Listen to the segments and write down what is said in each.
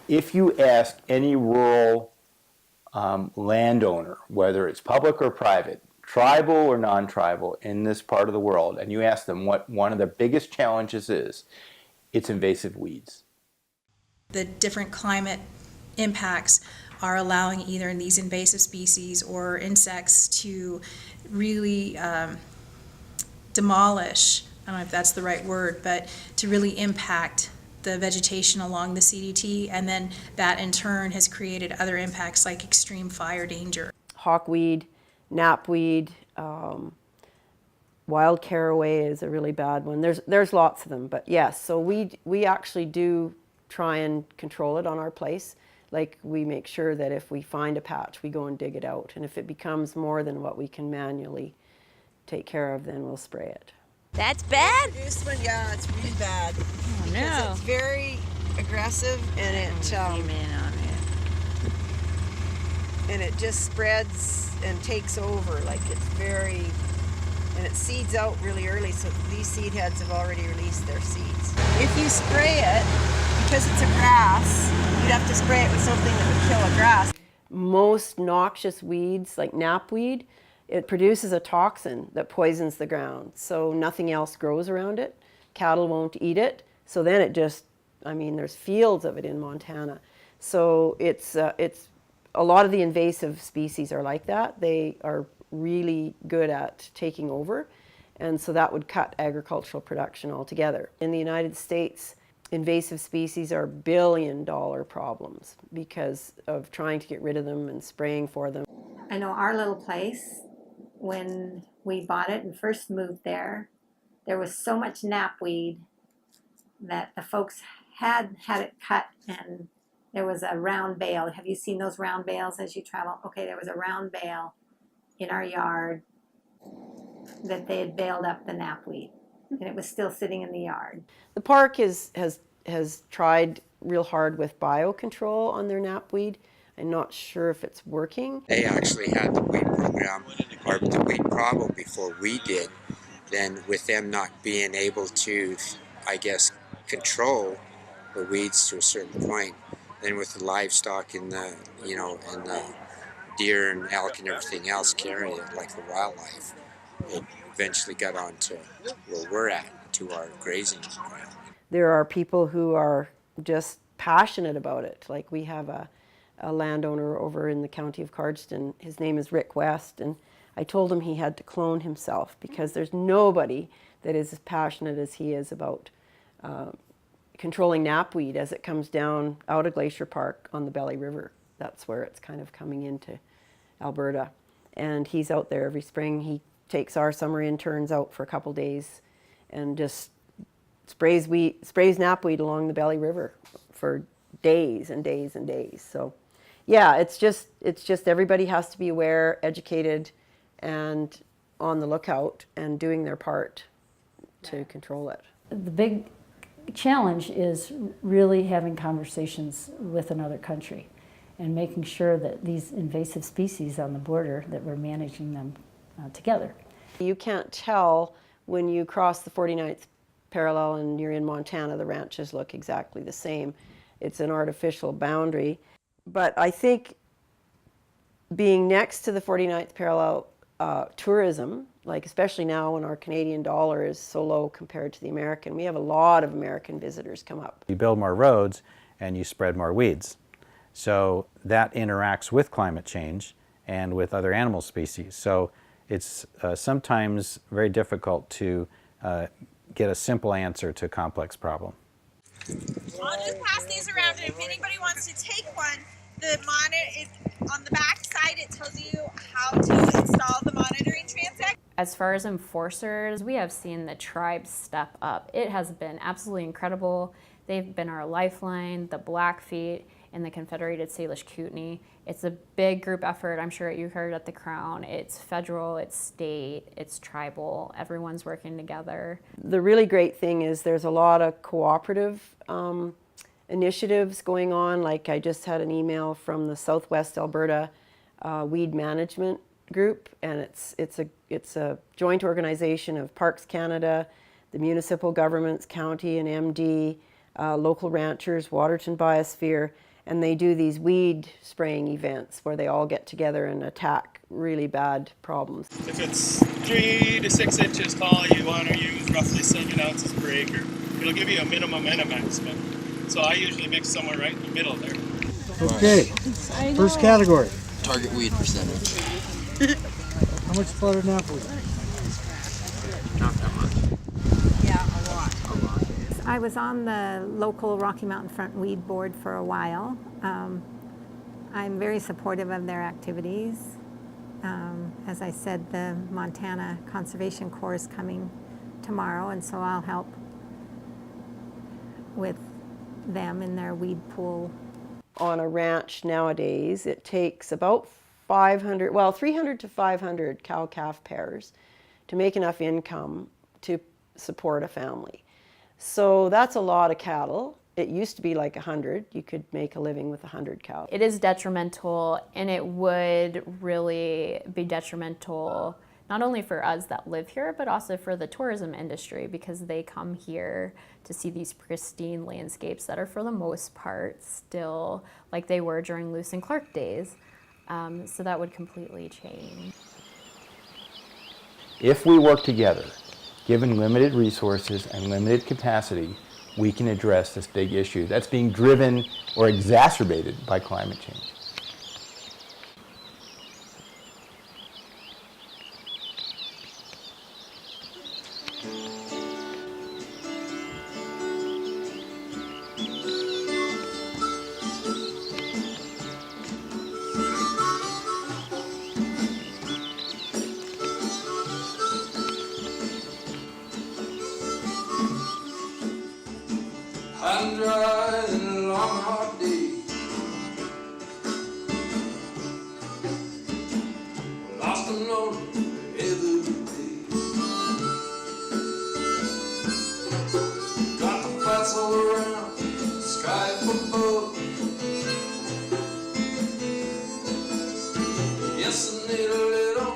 If you ask any rural landowner, whether it's public or private, tribal or non-tribal in this part of the world, and you ask them what one of the biggest challenges is, it's invasive weeds. The different climate impacts are allowing either these invasive species or insects to really demolish, I don't know if that's the right word, but to really impact the vegetation along the CDT, and then that in turn has created other impacts like extreme fire danger. Hawkweed, knapweed, wild caraway is a really bad one. There's lots of them, but yes, so we actually do try and control it on our place. Like, we make sure that if we find a patch, we go and dig it out, and if it becomes more than what we can manually take care of, then we'll spray it. That's bad? This one, yeah, it's really bad. Oh, Because no. it's very aggressive, and it just spreads and takes over. Like, it's very, and it seeds out really early, so these seed heads have already released their seeds. If you spray it, because it's a grass, you'd have to spray it with something that would kill a grass. Most noxious weeds, like knapweed, it produces a toxin that poisons the ground, so nothing else grows around it. Cattle won't eat it, so then it just, I mean, there's fields of it in Montana. So it's a lot of the invasive species are like that. They are really good at taking over, and so that would cut agricultural production altogether. In the United States, invasive species are billion-dollar problems because of trying to get rid of them and spraying for them. I know our little place, when we bought it and first moved there was so much knapweed that the folks had it cut, and there was a round bale. Have you seen those round bales as you travel? Okay, there was a round bale in our yard that they had baled up the knapweed, and it was still sitting in the yard. The park has tried real hard with biocontrol on their knapweed. I'm not sure if it's working. They actually had the weed program, or the weed problem, before we did. Then with them not being able to, I guess, control the weeds to a certain point, then with the livestock and the, and the deer and elk and everything else carrying it, like the wildlife, it eventually got on to where we're at, to our grazing ground. There are people who are just passionate about it. Like, we have a landowner over in the county of Cardston. His name is Rick West, and I told him he had to clone himself, because there's nobody that is as passionate as he is about controlling knapweed as it comes down out of Glacier Park on the Belly River. That's where it's kind of coming into Alberta. And he's out there every spring. He takes our summer interns out for a couple days and just sprays knapweed along the Belly River for days and days and days. So yeah, it's just everybody has to be aware, educated, and on the lookout and doing their part to control it. The big challenge is really having conversations with another country and making sure that these invasive species on the border, that we're managing them together. You can't tell when you cross the 49th parallel and you're in Montana, the ranches look exactly the same. It's an artificial boundary. But I think being next to the 49th parallel, tourism, like especially now when our Canadian dollar is so low compared to the American, we have a lot of American visitors come up. You build more roads and you spread more weeds. So that interacts with climate change and with other animal species. So it's sometimes very difficult to get a simple answer to a complex problem. I'll just pass these around, and if anybody wants to take one, the monitor is on the back side. It tells you how to install the monitoring transect. As far as enforcers, we have seen the tribe step up. It has been absolutely incredible. They've been our lifeline, the Blackfeet and the Confederated Salish Kootenai. It's a big group effort. I'm sure you heard at the Crown. It's federal, it's state, it's tribal. Everyone's working together. The really great thing is there's a lot of cooperative initiatives going on. Like, I just had an email from the Southwest Alberta Weed Management Group, and it's a joint organization of Parks Canada, the municipal governments, county and MD, local ranchers, Waterton Biosphere, and they do these weed spraying events where they all get together and attack really bad problems. If it's 3 to 6 inches tall, you want to use roughly 7 ounces per acre. It'll give you a minimum and a maximum. So I usually mix somewhere right in the middle there. Okay, first category. Target weed percentage. How much spotted knapweed? Not that much. Yeah, a lot. I was on the local Rocky Mountain Front Weed Board for a while. I'm very supportive of their activities. As I said, the Montana Conservation Corps is coming tomorrow, and so I'll help with them in their weed pool. On a ranch nowadays, it takes about 300 to 500 cow-calf pairs to make enough income to support a family. So that's a lot of cattle. It used to be like 100. You could make a living with 100 cows. It is detrimental, and it would really be detrimental not only for us that live here, but also for the tourism industry, because they come here to see these pristine landscapes that are for the most part still like they were during Lewis and Clark days. So that would completely change. If we work together, given limited resources and limited capacity, we can address this big issue that's being driven or exacerbated by climate change. I'm driving a long hard day. Lost and lonely every day. Got the flats all around, sky above. Yes, I need a little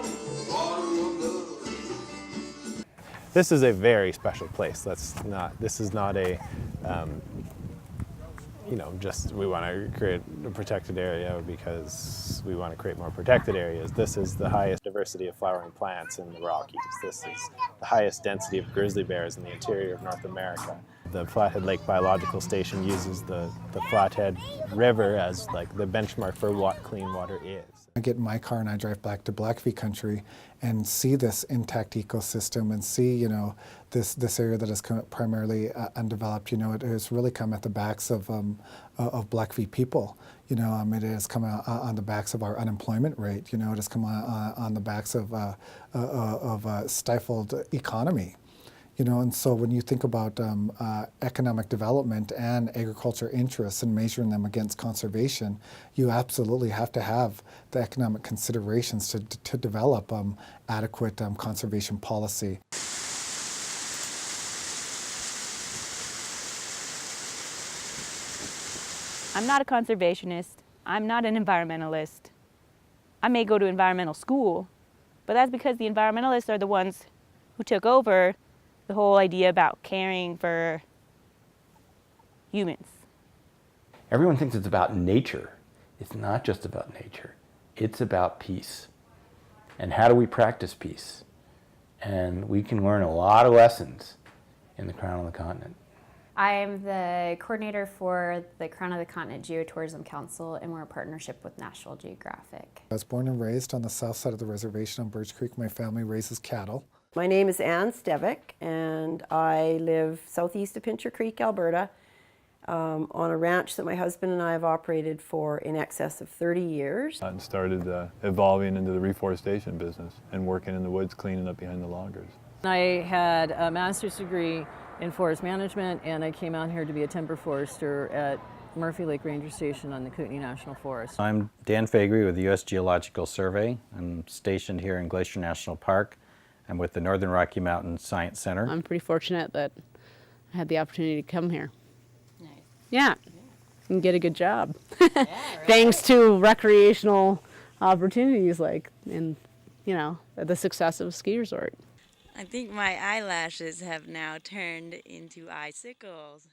water of love. This is a very special place. This is not a, just we want to create a protected area because we want to create more protected areas. This is the highest diversity of flowering plants in the Rockies. This is the highest density of grizzly bears in the interior of North America. The Flathead Lake Biological Station uses the Flathead River as like the benchmark for what clean water is. I get in my car and I drive back to Blackfeet country and see this intact ecosystem and see, this area that is primarily undeveloped. It has really come at the backs of Blackfeet people. It has come on the backs of our unemployment rate. It has come on the backs of a stifled economy. And so when you think about economic development and agriculture interests and measuring them against conservation, you absolutely have to have the economic considerations to develop adequate conservation policy. I'm not a conservationist. I'm not an environmentalist. I may go to environmental school, but that's because the environmentalists are the ones who took over the whole idea about caring for humans. Everyone thinks it's about nature. It's not just about nature. It's about peace. And how do we practice peace? And we can learn a lot of lessons in the Crown of the Continent. I'm the coordinator for the Crown of the Continent Geotourism Council, and we're a partnership with National Geographic. I was born and raised on the south side of the reservation on Birch Creek. My family raises cattle. My name is Ann Stevick, and I live southeast of Pincher Creek, Alberta, on a ranch that my husband and I have operated for in excess of 30 years. And started evolving into the reforestation business and working in the woods, cleaning up behind the loggers. I had a master's degree in forest management, and I came out here to be a timber forester at Murphy Lake Ranger Station on the Kootenai National Forest. I'm Dan Faegre with the U.S. Geological Survey. I'm stationed here in Glacier National Park. I'm with the Northern Rocky Mountain Science Center. I'm pretty fortunate that I had the opportunity to come here. Nice. Yeah, and get a good job. Yeah, right. Thanks to recreational opportunities like the success of a ski resort. I think my eyelashes have now turned into icicles.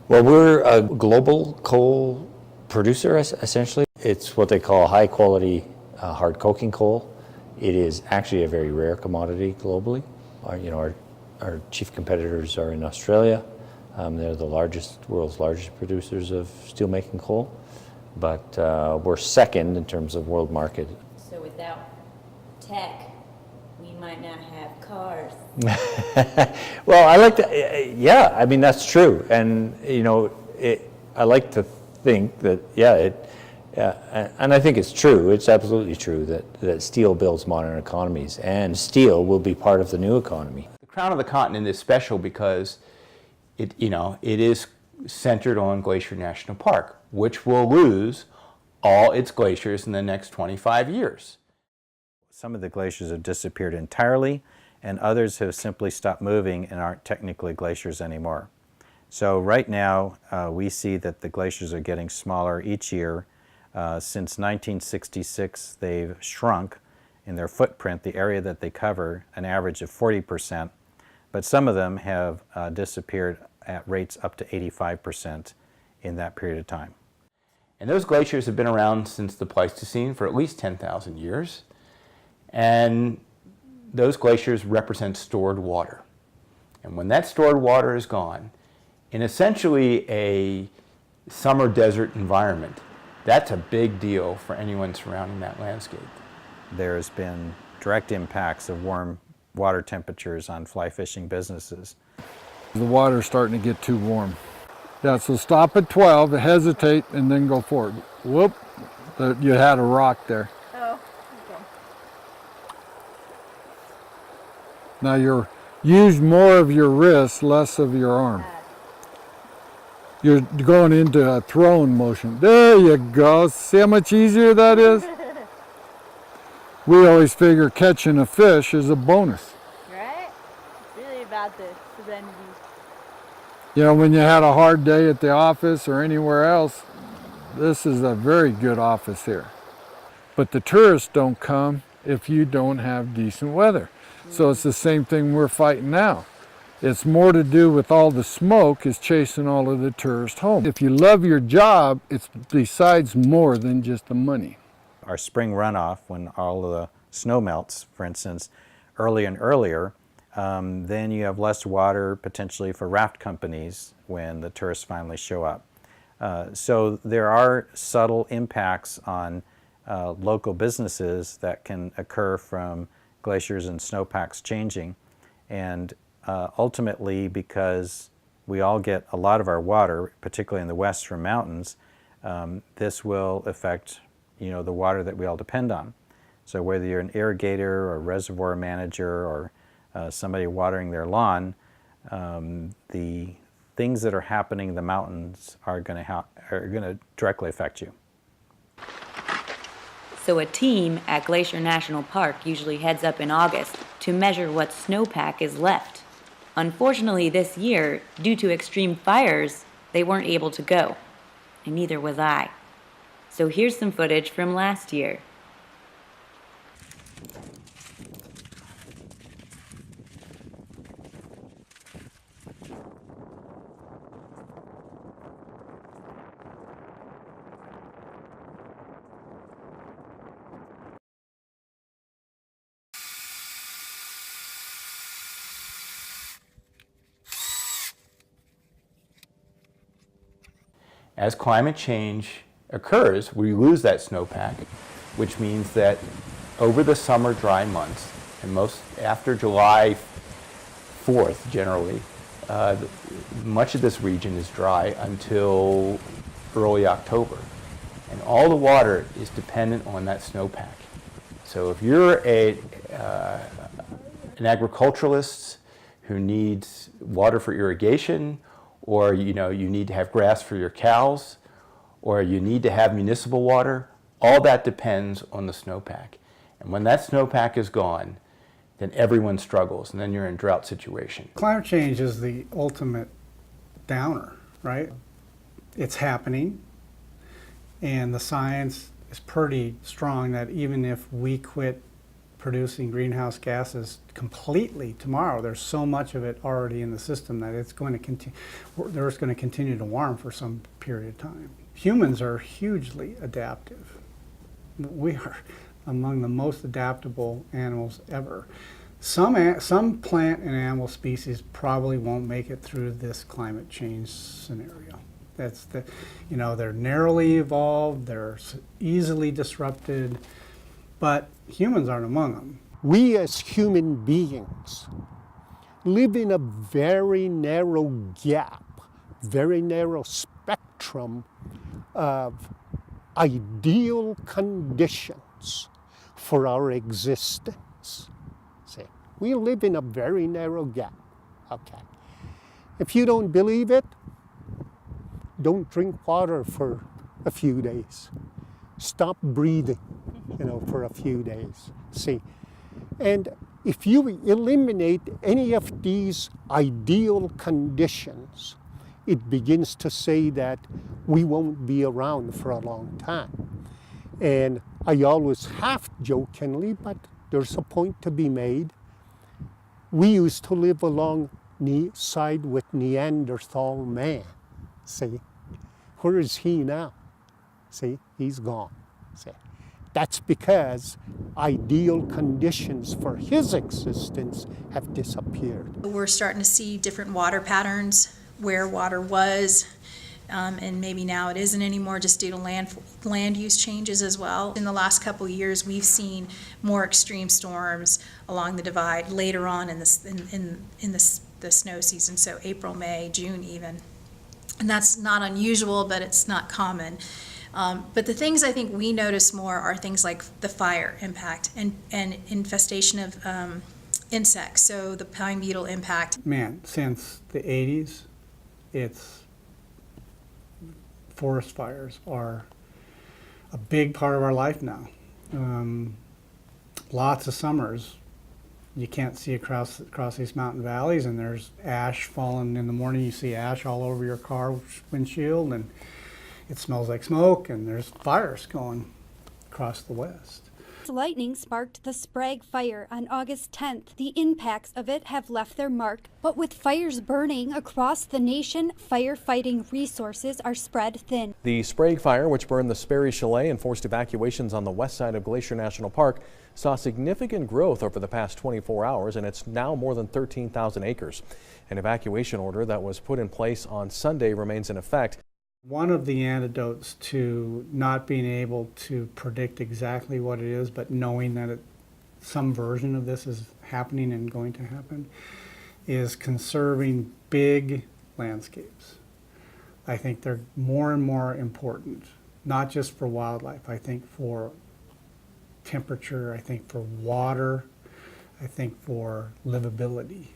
Well, we're a global coal producer, essentially. It's what they call high quality hard coking coal. It is actually a very rare commodity globally. Our chief competitors are in Australia. They're the world's largest producers of steelmaking coal. But we're second in terms of world market. So without tech, we might not have cars. Well, I like to, yeah, I mean, that's true. And, I like to think that, and I think it's true, it's absolutely true that steel builds modern economies, and steel will be part of the new economy. The Crown of the Continent is special because it is centered on Glacier National Park, which will lose all its glaciers in the next 25 years. Some of the glaciers have disappeared entirely, and others have simply stopped moving and aren't technically glaciers anymore. So right now, we see that the glaciers are getting smaller each year. Since 1966, they've shrunk in their footprint, the area that they cover, an average of 40%, but some of them have disappeared at rates up to 85% in that period of time. And those glaciers have been around since the Pleistocene for at least 10,000 years. And those glaciers represent stored water. And when that stored water is gone, in essentially a summer desert environment, that's a big deal for anyone surrounding that landscape. There's been direct impacts of warm water temperatures on fly fishing businesses. The water's starting to get too warm. Yeah, so stop at 12, hesitate, and then go forward. Whoop, you had a rock there. Oh, okay. Now use more of your wrist, less of your arm. You're going into a throwing motion. There you go. See how much easier that is? We always figure catching a fish is a bonus. Right? It's really about the serenity. When you had a hard day at the office or anywhere else, this is a very good office here. But the tourists don't come if you don't have decent weather. So it's the same thing we're fighting now. It's more to do with all the smoke is chasing all of the tourists home. If you love your job, it's besides more than just the money. Our spring runoff, when all of the snow melts, for instance, earlier and earlier, then you have less water potentially for raft companies when the tourists finally show up. So there are subtle impacts on local businesses that can occur from glaciers and snowpacks changing. And ultimately, because we all get a lot of our water, particularly in the west from mountains, this will affect the water that we all depend on. So whether you're an irrigator or a reservoir manager or somebody watering their lawn, the things that are happening in the mountains are going to directly affect you. So a team at Glacier National Park usually heads up in August to measure what snowpack is left. Unfortunately this year, due to extreme fires, they weren't able to go, and neither was I. So here's some footage from last year. As climate change occurs, we lose that snowpack, which means that over the summer dry months, and most after July 4th generally, much of this region is dry until early October. And all the water is dependent on that snowpack. So if you're an agriculturalist who needs water for irrigation, or you need to have grass for your cows, or you need to have municipal water, all that depends on the snowpack. And when that snowpack is gone, then everyone struggles, and then you're in a drought situation. Climate change is the ultimate downer, right? It's happening, and the science is pretty strong that even if we quit producing greenhouse gases completely tomorrow. There's so much of it already in the system that it's going to continue. There's going to continue to warm for some period of time. Humans are hugely adaptive. We are among the most adaptable animals ever. Some plant and animal species probably won't make it through this climate change scenario. They're narrowly evolved, they're easily disrupted, but humans aren't among them. We as human beings live in a very narrow gap, very narrow spectrum of ideal conditions for our existence. See, we live in a very narrow gap. Okay. If you don't believe it, don't drink water for a few days. Stop breathing, for a few days. See, and if you eliminate any of these ideal conditions, it begins to say that we won't be around for a long time. And I always half jokingly, but there's a point to be made. We used to live alongside with Neanderthal man. See, where is he now? See, he's gone. See, that's because ideal conditions for his existence have disappeared. We're starting to see different water patterns where water was, and maybe now it isn't anymore just due to land use changes as well. In the last couple of years, we've seen more extreme storms along the divide later on in the snow season, so April, May, June even. And that's not unusual, but it's not common. But the things I think we notice more are things like the fire impact and infestation of insects, so the pine beetle impact. Man, since the 80s, forest fires are a big part of our life now. Lots of summers you can't see across these mountain valleys, and there's ash falling in the morning. You see ash all over your car windshield, and it smells like smoke, and there's fires going across the west. Lightning sparked the Sprague Fire on August 10th. The impacts of it have left their mark, but with fires burning across the nation, firefighting resources are spread thin. The Sprague Fire, which burned the Sperry Chalet and forced evacuations on the west side of Glacier National Park, saw significant growth over the past 24 hours, and it's now more than 13,000 acres. An evacuation order that was put in place on Sunday remains in effect. One of the antidotes to not being able to predict exactly what it is, but knowing that some version of this is happening and going to happen, is conserving big landscapes. I think they're more and more important, not just for wildlife. I think for temperature, I think for water, I think for livability.